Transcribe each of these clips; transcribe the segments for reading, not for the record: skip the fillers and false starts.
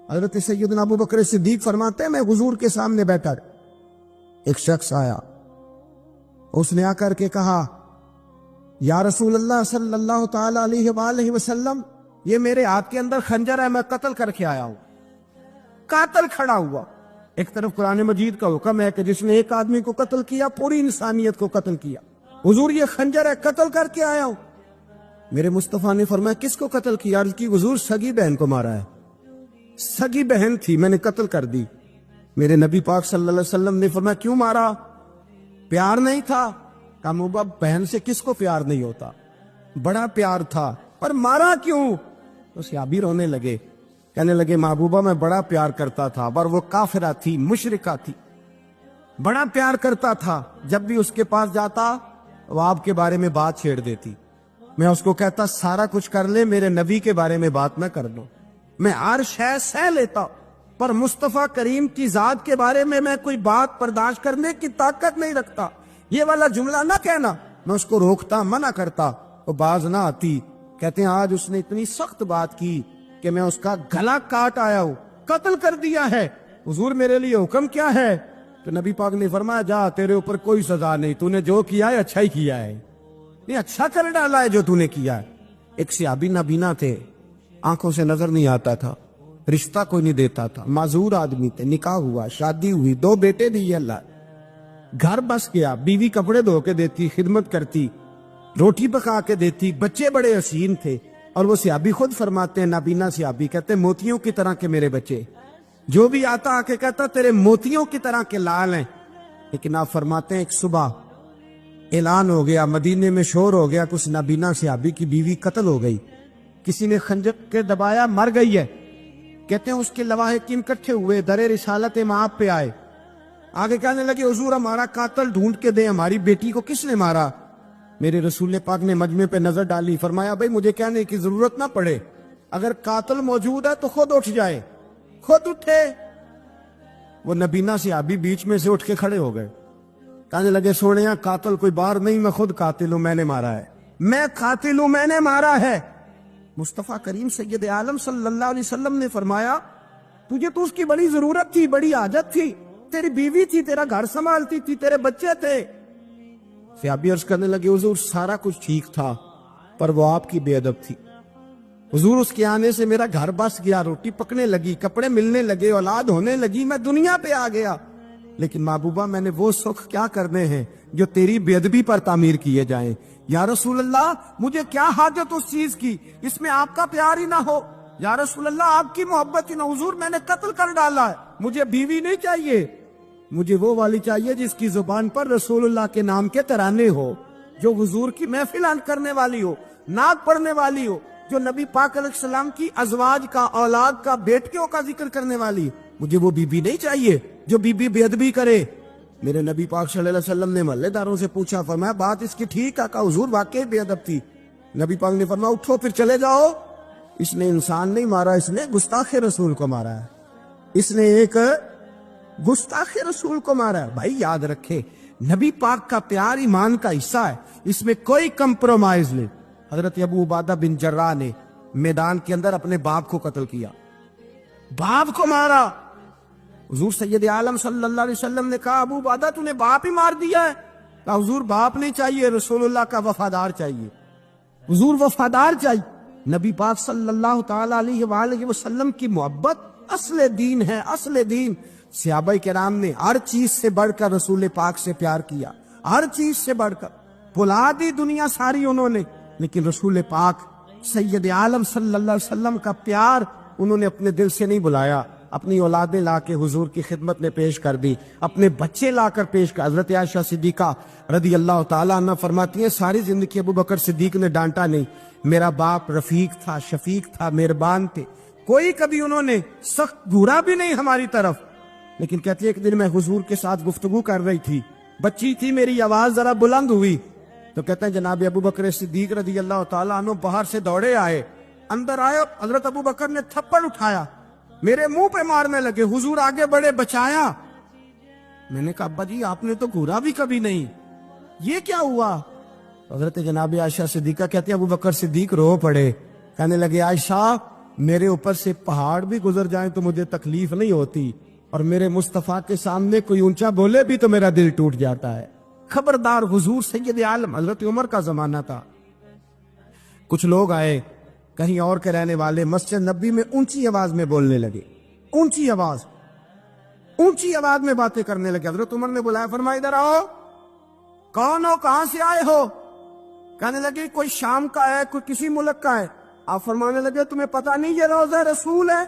حضرت سیدنا ابو بکر صدیق فرماتے ہیں میں حضور کے سامنے بیٹھا، ایک شخص آیا، اس نے آ کر کے کہا یا رسول اللہ صلی اللہ تعالی علیہ وآلہ وسلم، یہ میرے ہاتھ کے اندر خنجر ہے، میں قتل کر کے آیا ہوں۔ قاتل کھڑا ہوا، ایک طرف قرآن مجید کا حکم ہے کہ جس نے ایک آدمی کو قتل کیا پوری انسانیت کو قتل کیا، حضور یہ خنجر ہے، قتل کر کے آیا ہوں۔ میرے مصطفیٰ نے فرمایا کس کو قتل کیا؟ عرض کی حضور سگی بہن کو مارا ہے، سگی بہن تھی، میں نے قتل کر دی۔ میرے نبی پاک صلی اللہ علیہ وسلم نے فرمایا کیوں مارا؟ پیار نہیں تھا؟ کہا محبوبہ بہن سے کس کو پیار نہیں ہوتا، بڑا پیار تھا، پر مارا کیوں؟ تو صحابی رونے لگے، کہنے لگے محبوبہ میں بڑا پیار کرتا تھا، پر وہ کافرہ تھی، مشرکہ تھی، بڑا پیار کرتا تھا، جب بھی اس کے پاس جاتا وہ آپ کے بارے میں بات چھیڑ دیتی، میں اس کو کہتا سارا کچھ کر لے میرے نبی کے بارے میں بات نہ کر دو، میں ہر شے سہ لیتا، پر مصطفیٰ کریم کی ذات کے بارے میں کوئی بات برداشت کرنے کی طاقت نہیں رکھتا، یہ والا جملہ نہ کہنا، میں اس کو روکتا، منع کرتا، وہ باز نہ آتی۔ کہتے ہیں آج اس نے اتنی سخت بات کی کہ میں اس کا گلا کاٹ آیا ہوں، قتل کر دیا ہے، حضور میرے لیے حکم کیا ہے؟ تو نبی پاک نے فرمایا جا تیرے اوپر کوئی سزا نہیں، تو نے جو کیا ہے اچھا ہی کیا ہے، یہ اچھا کر ڈالا ہے جو تو نے کیا ہے۔ ایک صحابی نابینا تھے، آنکھوں سے نظر نہیں آتا تھا، رشتہ کوئی نہیں دیتا تھا، معذور آدمی تھے، نکاح ہوا، شادی ہوئی، 2 بیٹے دیے اللہ، گھر بس گیا، بیوی کپڑے دھو کے دیتی، خدمت کرتی، روٹی پکا کے دیتی، بچے بڑے حسین تھے، اور وہ صحابی خود فرماتے ہیں، نابینا صحابی کہتے ہیں موتیوں کی طرح کے میرے بچے، جو بھی آتا آ کے کہتا تیرے موتیوں کی طرح کے لال ہیں۔ لیکن آپ فرماتے ہیں ایک صبح اعلان ہو گیا، مدینے میں شور ہو گیا، کچھ نابینا صحابی کی بیوی قتل ہو گئی، کسی نے خنجر کے دبایا، مر گئی ہے۔ کہتے ہیں اس کے لواحقین اکٹھے ہوئے، در رسالت مآب پہ آئے، آگے کہنے لگے حضور ہمارا قاتل ڈھونڈ کے دیں، ہماری بیٹی کو کس نے مارا؟ میرے رسول پاک نے مجمع پہ نظر ڈالی، فرمایا بھائی مجھے کہنے کی ضرورت نہ پڑے، اگر قاتل موجود ہے تو خود اٹھ جائے، خود اٹھے۔ وہ نبینا صحابی بیچ میں سے اٹھ کے کھڑے ہو گئے، کہنے لگے سوڑیاں قاتل کوئی باہر نہیں، میں خود قاتل ہوں، میں نے مارا ہے، میں قاتل ہوں، میں نے مارا ہے۔ مصطفیٰ کریم سید عالم صلی اللہ علیہ وسلم نے فرمایا تجھے تو اس کی بڑی ضرورت تھی، بڑی حاجت تھی، تیری بیوی تھی، تیرا گھر سنبھالتی تھی، تیرے بچے تھے۔ صحابی عرض کرنے لگے حضور سارا کچھ ٹھیک تھا، پر وہ آپ کی بے ادب تھی، حضور اس کے آنے سے میرا گھر بس گیا، روٹی پکنے لگی، کپڑے ملنے لگے، اولاد ہونے لگی، میں دنیا پہ آ گیا، لیکن محبوبہ میں نے وہ سکھ کیا کرنے ہیں جو تیری بے ادبی پر تعمیر کیے جائیں۔ یا رسول اللہ مجھے کیا حاجت اس چیز کی، اس میں آپ کا پیار ہی نہ ہو، یا رسول اللہ آپ کی محبت ہی نہ، حضور میں نے قتل کر ڈالا ہے، مجھے بیوی نہیں چاہیے، مجھے وہ والی چاہیے جس کی زبان پر رسول اللہ کے نام کے ترانے ہو، جو حضور کی محفل کرنے والی ہو، نعت پڑھنے والی ہو، جو نبی پاک علیہ السلام کی ازواج کا، اولاد کا، بیٹیوں کا ذکر کرنے والی، مجھے وہ بیوی نہیں چاہیے جو بیوی بے ادبی کرے۔ میرے نبی پاک صلی اللہ علیہ وسلم نے محلے داروں سے پوچھا، فرمایا بات اس کی ٹھیک ہے؟ کہا حضور واقعی بے ادب تھی۔ نبی پاک نے فرمایا اٹھو پھر چلے جاؤ، اس نے انسان نہیں مارا، اس نے گستاخ رسول کو مارا ہے، اس نے ایک گستاخ رسول کو مارا ہے۔ بھائی یاد رکھے نبی پاک کا پیار ایمان کا حصہ ہے، اس میں کوئی کمپرومائز نہیں۔ حضرت ابو عبادہ بن جراح نے میدان کے اندر اپنے باپ کو قتل کیا، باپ کو مارا، حضور سید عالم صلی اللہ علیہ وسلم نے کہا ابو عبادہ تو نے باپ ہی مار دیا ہے؟ کہا حضور باپ نہیں چاہیے، رسول اللہ کا وفادار چاہیے، حضور وفادار چاہیے۔ نبی پاک صلی اللہ تعالی علیہ وآلہ وسلم کی محبت اصل دین ہے، اصل دین۔ صحابہ کرام نے ہر چیز سے بڑھ کر رسول پاک سے پیار کیا، ہر چیز سے بڑھ کر، بھلا دی دنیا ساری انہوں نے، لیکن رسول پاک سید عالم صلی اللہ علیہ وسلم کا پیار انہوں نے اپنے دل سے نہیں بلایا، اپنی اولادیں لا کے حضور کی خدمت میں پیش کر دی، اپنے بچے لا کر پیش کر۔ حضرت عائشہ صدیقہ رضی اللہ تعالیٰ عنہ فرماتی ہیں ساری زندگی ابو بکر صدیق نے ڈانٹا نہیں، میرا باپ رفیق تھا، شفیق تھا، مہربان تھے، کوئی کبھی انہوں نے سخت گھورا بھی نہیں ہماری طرف۔ لیکن کہتی ہے ایک دن میں حضور کے ساتھ گفتگو کر رہی تھی، بچی تھی، میری آواز ذرا بلند ہوئی، تو کہتے ہیں جناب ابو بکر صدیق رضی اللہ تعالیٰ عنہ باہر سے دوڑے آئے، اندر آئے، حضرت ابو بکر نے تھپڑ اٹھایا، میرے منہ پہ مارنے لگے، حضور آگے بڑھے، بچایا۔ میں نے کہا ابا جی آپ نے تو گھورا بھی کبھی نہیں، یہ کیا ہوا؟ حضرت جناب عائشہ صدیقہ کہتے ہیں ابو بکر صدیق رو پڑے، کہنے لگے عائشہ میرے اوپر سے پہاڑ بھی گزر جائیں تو مجھے تکلیف نہیں ہوتی، اور میرے مصطفیٰ کے سامنے کوئی اونچا بولے بھی تو میرا دل ٹوٹ جاتا ہے۔ خبردار، حضور سید عالم حضرت عمر کا زمانہ تھا۔ کچھ لوگ آئے کہیں اور کے رہنے والے، مسجد نبی میں اونچی آواز میں بولنے لگے، اونچی آواز میں باتیں کرنے لگے۔ حضرت عمر نے بلایا، فرمایا ادھر آؤ، کون ہو، کہاں سے آئے ہو؟ کہنے لگے کوئی شام کا ہے، کوئی کسی ملک کا ہے۔ آپ فرمانے لگے تمہیں پتہ نہیں یہ روضہ رسول ہے؟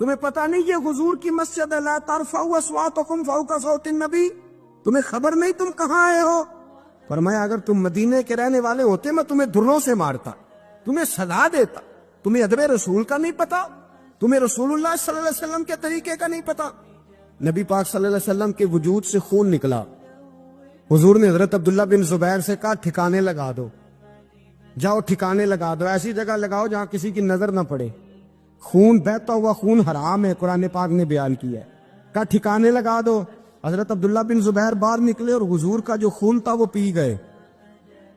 تمہیں پتہ نہیں یہ حضور کی مسجد ہے؟ لا ترفعوا اصواتکم فوق صوت النبی، تمہیں خبر نہیں تم کہاں آئے ہو؟ فرمایا اگر تم مدینے کے رہنے والے ہوتے میں تمہیں دھروں سے مارتا، تمہیں سزا دیتا۔ تمہیں ادب رسول کا نہیں پتا؟ تمہیں رسول اللہ صلی اللہ علیہ وسلم کے طریقے کا نہیں پتا؟ نبی پاک صلی اللہ علیہ وسلم کے وجود سے خون نکلا۔ حضور نے حضرت عبداللہ بن زبیر سے کہا ٹھکانے لگا دو، جاؤ ٹھکانے لگا دو، ایسی جگہ لگاؤ جہاں کسی کی نظر نہ پڑے۔ خون بہتا ہوا خون حرام ہے، قرآن پاک نے بیان کیا ہے۔ کہا ٹھکانے لگا دو۔ حضرت عبداللہ بن زبیر باہر نکلے اور حضور کا جو خون تھا وہ پی گئے۔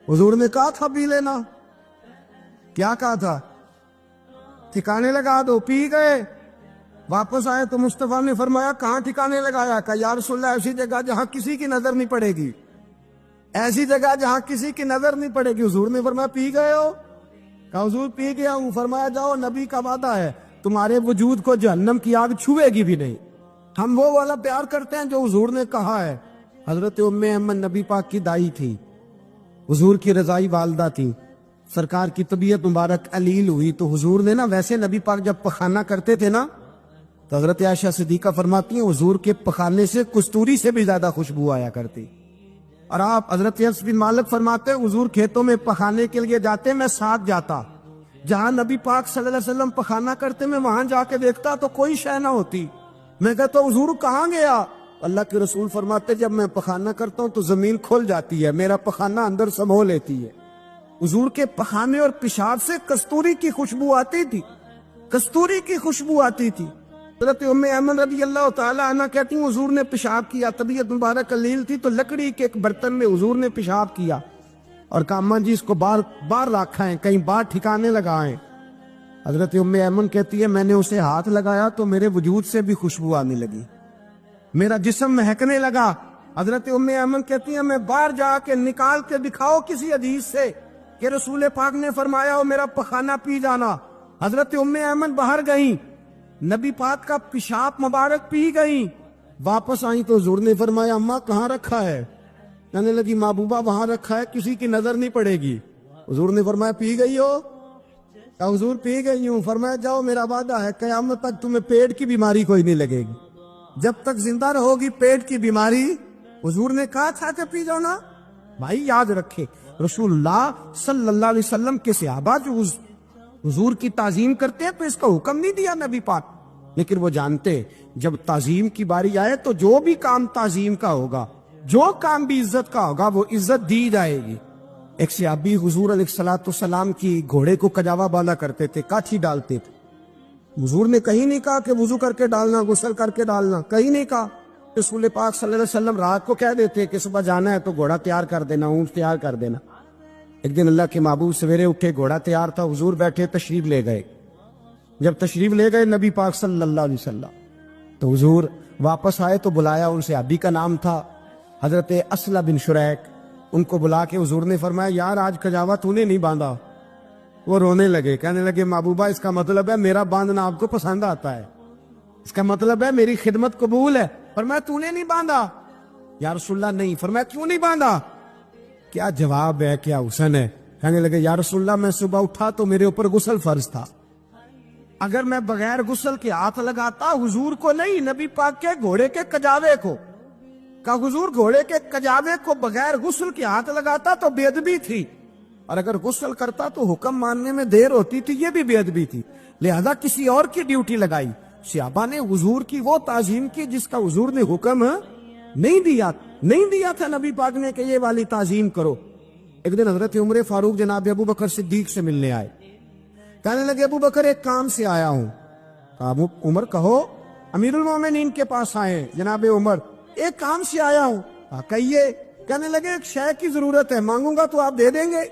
حضور نے کہا تھا پی لینا، کیا کہا تھا؟ ٹھکانے لگا دو، پی گئے۔ واپس آئے تو مصطفیٰ نے فرمایا کہاں ٹھکانے لگایا؟ کہا یا رسول اللہ ایسی جگہ جہاں کسی کی نظر نہیں پڑے گی، ایسی جگہ جہاں کسی کی نظر نہیں پڑے گی۔ حضور نے فرمایا پی گئے ہو؟ کہا حضور پی گیا ہوں۔ فرمایا جاؤ، نبی کا وعدہ ہے تمہارے وجود کو جہنم کی آگ چھوئے گی بھی نہیں۔ ہم وہ والا پیار کرتے ہیں جو حضور نے کہا ہے۔ حضرت ام ایمن نبی پاک کی دائی تھی، حضور کی رضائی والدہ تھی۔ سرکار کی طبیعت مبارک علیل ہوئی تو حضور نے نا، ویسے نبی پاک جب پخانہ کرتے تھے نا تو حضرت عائشہ صدیقہ فرماتی ہیں حضور کے پخانے سے کستوری سے بھی زیادہ خوشبو آیا کرتی۔ اور آپ حضرت انس بن مالک فرماتے ہیں حضور کھیتوں میں پخانے کے لیے جاتے، میں ساتھ جاتا، جہاں نبی پاک صلی اللہ علیہ وسلم پخانہ کرتے میں وہاں جا کے دیکھتا تو کوئی شے نہ ہوتی۔ میں کہتا حضور کہاں گیا؟ اللہ کے رسول فرماتے جب میں پخانہ کرتا ہوں تو زمین کھل جاتی ہے، میرا پخانہ اندر سمو لیتی ہے۔ حضور کے پخانے اور پیشاب سے کستوری کی خوشبو آتی تھی، کستوری کی خوشبو آتی تھی۔ حضرت ام ایمن رضی اللہ تعالی عنہ کہتی ہیں حضور نے پیشاب کیا، طبیعت مبارک علیل تھی تو لکڑی کے ایک برتن میں حضور نے پیشاب کیا اور کہا اماں جی اس کو باہر رکھا ہے، کہیں باہر ٹھکانے لگائیں۔ حضرت ام ایمن کہتی ہے میں نے اسے ہاتھ لگایا تو میرے وجود سے بھی خوشبو آنے لگی، میرا جسم مہکنے لگا۔ حضرت ام ایمن کہتی ہے میں باہر جا کے نکال کے دکھاؤ کسی حدیث سے کہ رسول پاک نے فرمایا ہو میرا پخانہ پی جانا۔ حضرت ام ایمن باہر گئیں، نبی پاک کا پیشاب مبارک پی گئیں، واپس آئیں تو حضور نے فرمایا اماں کہاں رکھا ہے؟ کہنے لگی محبوبہ وہاں رکھا ہے، کسی کی نظر نہیں پڑے گی۔ حضور نے فرمایا پی گئی ہو؟ کہا حضور پی گئی ہوں۔ فرمایا جاؤ میرا وعدہ ہے قیامت تک تمہیں پیٹ کی بیماری کوئی نہیں لگے گی، جب تک زندہ رہو گی پیٹ کی بیماری۔ حضور نے کہا تھا کہ پی جاؤ نا۔ بھائی یاد رکھے رسول اللہ صلی اللہ علیہ وسلم کے صحابہ جو حضور کی تعظیم کرتے ہیں تو اس کا حکم نہیں دیا نبی پاک، لیکن وہ جانتے جب تعظیم کی باری آئے تو جو بھی کام تعظیم کا ہوگا، جو کام بھی عزت کا ہوگا وہ عزت دی جائے گی۔ ایک صحابی حضور علیہ الصلوۃ والسلام کی گھوڑے کو کجاوا باندھا کرتے تھے، کاٹھی ڈالتے تھے۔ حضور نے کہیں نہیں کہا کہ وضو کر کے ڈالنا، غسل کر کے ڈالنا، کہیں نہیں کہا۔ رسول پاک صلی اللہ علیہ وسلم رات کو کہہ دیتے کہ صبح جانا ہے تو گھوڑا تیار کر دینا، اونٹ تیار کر دینا۔ ایک دن اللہ کے محبوب سویرے اٹھے، گھوڑا تیار تھا، حضور بیٹھے تشریف لے گئے۔ جب تشریف لے گئے نبی پاک صلی اللہ علیہ وسلم تو حضور واپس آئے تو بلایا، ان سے ابھی کا نام تھا حضرت اسلح بن شریک، ان کو بلا کے حضور نے فرمایا یار آج کجاوا تو نے نہیں باندھا۔ وہ رونے لگے، کہنے لگے محبوبہ اس کا مطلب ہے میرا باندھنا آپ کو پسند آتا ہے، اس کا مطلب ہے میری خدمت قبول ہے۔ فرمایا تو نے نہیں باندھا؟ یا رسول اللہ نہیں۔ فرمایا کیوں نہیں باندھا؟ کیا جواب ہے، کیا حسن ہے۔ کہنے لگے یا رسول اللہ میں صبح اٹھا تو میرے اوپر غسل فرض تھا، اگر میں بغیر غسل کے ہاتھ لگاتا حضور کو نہیں نبی پاک کے گھوڑے کے کجاوے کو، کہا حضور گھوڑے کے کجاوے کو بغیر غسل کے ہاتھ لگاتا تو بے ادبی تھی، اور اگر غسل کرتا تو حکم ماننے میں دیر ہوتی تھی، یہ بھی بے ادبی تھی، لہذا کسی اور کی ڈیوٹی لگائی۔ صحابہ نے حضور کی وہ تعظیم کی جس کا حضور نے حکم نہیں دیا تھا نبی پاک نے کہ یہ والی تعظیم کرو۔ ایک دن حضرت عمر فاروق جناب ابو بکر صدیق سے ملنے آئے، کہنے لگے ابو بکر ایک کام سے آیا ہوں۔ کہا عمر کہو۔ امیر المومنین کے پاس آئے جناب عمر، ایک کام سے آیا ہوں۔ کہیے۔ کہنے لگے ایک شے کی ضرورت ہے، مانگوں گا تو آپ دے دیں گے؟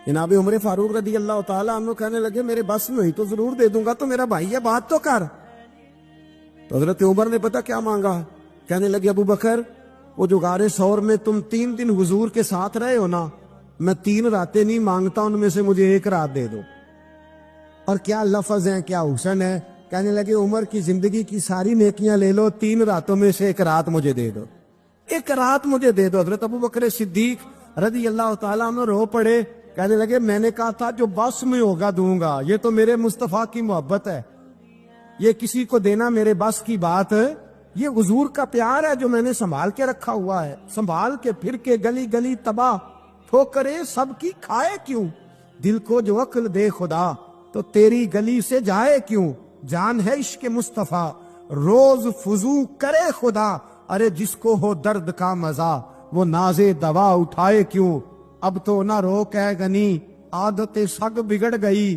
جناب عمر فاروق رضی اللہ تعالیٰ عنہ کہنے لگے میرے بس میں ہوئی تو ضرور دے دوں گا، تو میرا بھائی ہے بات تو کر۔ تو حضرت عمر نے پتا کیا مانگا، کہنے لگے ابو بکر وہ جو غار ثور میں تم 3 دن حضور کے ساتھ رہے ہو نا، میں 3 راتیں نہیں مانگتا، ان میں سے مجھے 1 رات دے دو۔ اور کیا لفظ ہیں، کیا حسن ہے۔ کہنے لگے عمر کی زندگی کی ساری نیکیاں لے لو، 3 راتوں میں سے 1 رات مجھے دے دو، 1 رات مجھے دے دو۔ حضرت ابو بکر صدیق رضی اللہ تعالیٰ عنہ رو پڑے، کہنے لگے میں نے کہا تھا جو بس میں ہوگا دوں گا، یہ تو میرے مصطفیٰ کی محبت ہے، یہ کسی کو دینا میرے بس کی بات ہے، یہ حضور کا پیار ہے جو میں نے سنبھال کے رکھا ہوا ہے، سنبھال کے پھر کے گلی گلی تباہ، ٹھوکرے سب کی کھائے کیوں، دل کو جو عقل دے خدا تو تیری گلی سے جائے کیوں، جان ہے عشق مصطفیٰ روز فضو کرے خدا، ارے جس کو ہو درد کا مزہ وہ نازے دوا اٹھائے کیوں، اب تو نہ روک ہے غنی عادت سگ بگڑ گئی،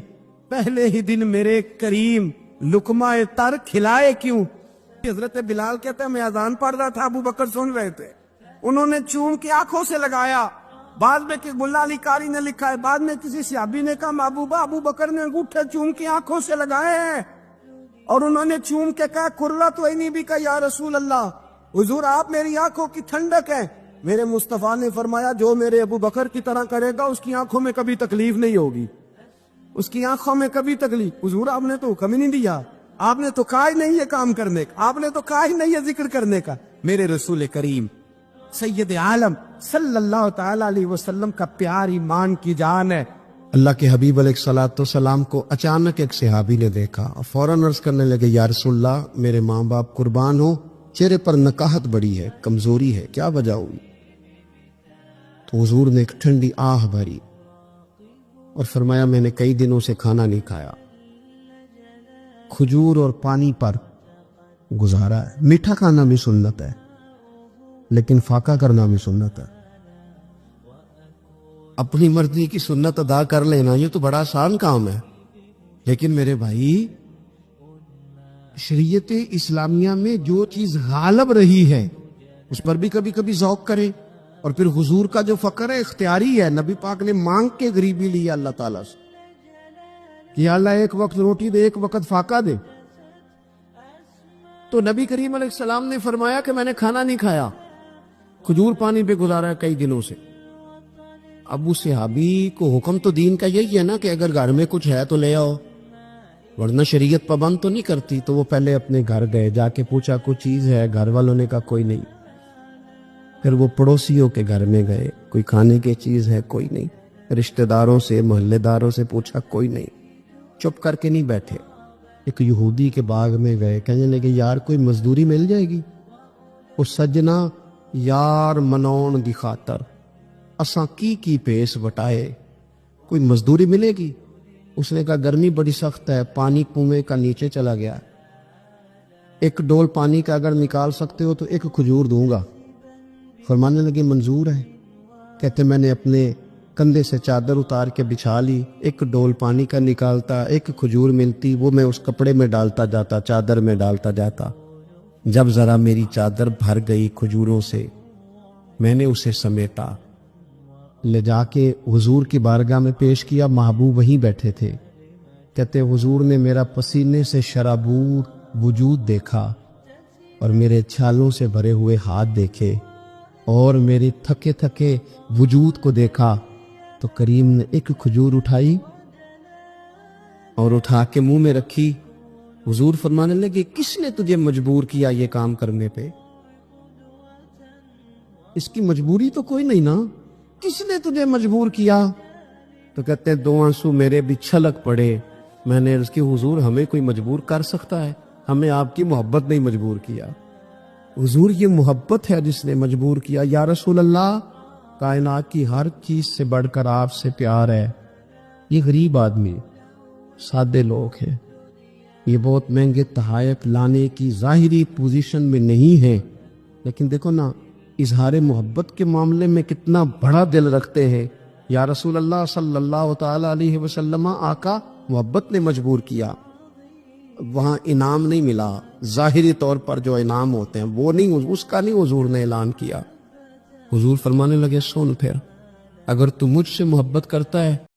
پہلے ہی دن میرے کریم لقمہ تر کھلائے کیوں۔ حضرت بلال کہتے ہیں میں اذان پڑھ رہا تھا، ابو بکر سن رہے تھے، انہوں نے چوم کے آنکھوں سے لگایا، بعد میں کہ ملا علی قاری نے لکھا ہے، بعد میں کسی صحابی نے کہا محبوبہ ابو بکر نے انگوٹھے چوم کے آنکھوں سے لگائے ہیں، اور انہوں نے چوم کے کہا قرۃ عینی بک یا رسول اللہ، حضور آپ میری آنکھوں کی ٹھنڈک ہیں۔ میرے مصطفیٰ نے فرمایا جو میرے ابو بکر کی طرح کرے گا اس کی آنکھوں میں کبھی تکلیف نہیں ہوگی، اس کی آنکھوں میں کبھی تکلیف۔ حضور آپ نے تو حکم ہی نہیں دیا، آپ نے تو کہا ہی نہیں یہ کام کرنے کا، آپ نے تو کہا ہی نہیں یہ ذکر کرنے کا۔ میرے رسول کریم سید عالم صلی اللہ تعالی علیہ وسلم کا پیار ایمان کی جان ہے۔ اللہ کے حبیب علیہ الصلوۃ والسلام کو اچانک ایک صحابی نے دیکھا اور فوراً عرض کرنے لگے یا رسول اللہ میرے ماں باپ قربان ہو، چہرے پر نکاہت بڑی ہے، کمزوری ہے، کیا وجہ ہوئی؟ تو حضور نے ایک ٹھنڈی آہ بھری اور فرمایا میں نے کئی دنوں سے کھانا نہیں کھایا، کھجور اور پانی پر گزارا ہے۔ میٹھا کھانا بھی سنت ہے لیکن فاقہ کرنا بھی سنت ہے۔ اپنی مرضی کی سنت ادا کر لینا یہ تو بڑا آسان کام ہے، لیکن میرے بھائی شریعت اسلامیہ میں جو چیز غالب رہی ہے اس پر بھی کبھی کبھی ذوق کرے۔ اور پھر حضور کا جو فقر ہے اختیاری ہے، نبی پاک نے مانگ کے غریبی لی اللہ تعالیٰ سے کہ یا اللہ ایک وقت روٹی دے ایک وقت فاقہ دے۔ تو نبی کریم علیہ السلام نے فرمایا کہ میں نے کھانا نہیں کھایا، کھجور پانی پہ گزارا ہے کئی دنوں سے۔ اب اس صحابی کو حکم تو دین کا یہی ہے نا کہ اگر گھر میں کچھ ہے تو لے آؤ، ورنہ شریعت پابند تو نہیں کرتی۔ تو وہ پہلے اپنے گھر گئے، جا کے پوچھا کوئی چیز ہے، گھر والوں نے کہا کوئی نہیں۔ پھر وہ پڑوسیوں کے گھر میں گئے، کوئی کھانے کی چیز ہے، کوئی نہیں۔ رشتہ داروں سے محلے داروں سے پوچھا، کوئی نہیں۔ چپ کر کے نہیں بیٹھے، ایک یہودی کے باغ میں گئے، کہنے لگے یار کوئی مزدوری مل جائے گی؟ وہ سجنا یار منون دی خاطر اساں کی پیس وٹائے، کوئی مزدوری ملے گی؟ اس نے کہا گرمی بڑی سخت ہے، پانی کنویں کا نیچے چلا گیا، ایک ڈول پانی کا اگر نکال سکتے ہو تو 1 کھجور دوں گا۔ فرمانے لگے منظور ہے۔ کہتے میں نے اپنے کندھے سے چادر اتار کے بچھا لی، 1 ڈول پانی کا نکالتا، 1 کھجور ملتی، وہ میں اس کپڑے میں ڈالتا جاتا، چادر میں ڈالتا جاتا۔ جب ذرا میری چادر بھر گئی کھجوروں سے، میں نے اسے سمیٹا، لے جا کے حضور کی بارگاہ میں پیش کیا، محبوب وہیں بیٹھے تھے۔ کہتے حضور نے میرا پسینے سے شرابور وجود دیکھا اور میرے چھالوں سے بھرے ہوئے ہاتھ دیکھے اور میرے تھکے تھکے وجود کو دیکھا، تو کریم نے 1 کھجور اٹھائی اور اٹھا کے منہ میں رکھی۔ حضور فرمانے لگے کس نے تجھے مجبور کیا یہ کام کرنے پہ؟ اس کی مجبوری تو کوئی نہیں نا، کس نے تجھے مجبور کیا؟ تو کہتے ہیں 2 آنسو میرے بھی چھلک پڑے۔ میں نے عرض کی حضور ہمیں کوئی مجبور کر سکتا ہے؟ ہمیں آپ کی محبت نہیں مجبور کیا۔ حضور یہ محبت ہے جس نے مجبور کیا۔ یا رسول اللہ کائنات کی ہر چیز سے بڑھ کر آپ سے پیار ہے۔ یہ غریب آدمی، سادے لوگ ہیں، یہ بہت مہنگے تحائف لانے کی ظاہری پوزیشن میں نہیں ہیں، لیکن دیکھو نا اظہار محبت کے معاملے میں کتنا بڑا دل رکھتے ہیں۔ یا رسول اللہ صلی اللہ تعالی علیہ وسلم، آقا محبت نے مجبور کیا، وہاں انعام نہیں ملا، ظاہری طور پر جو انعام ہوتے ہیں وہ نہیں، اس کا نہیں حضور نے اعلان کیا۔ حضور فرمانے لگے سن پھر، اگر تو مجھ سے محبت کرتا ہے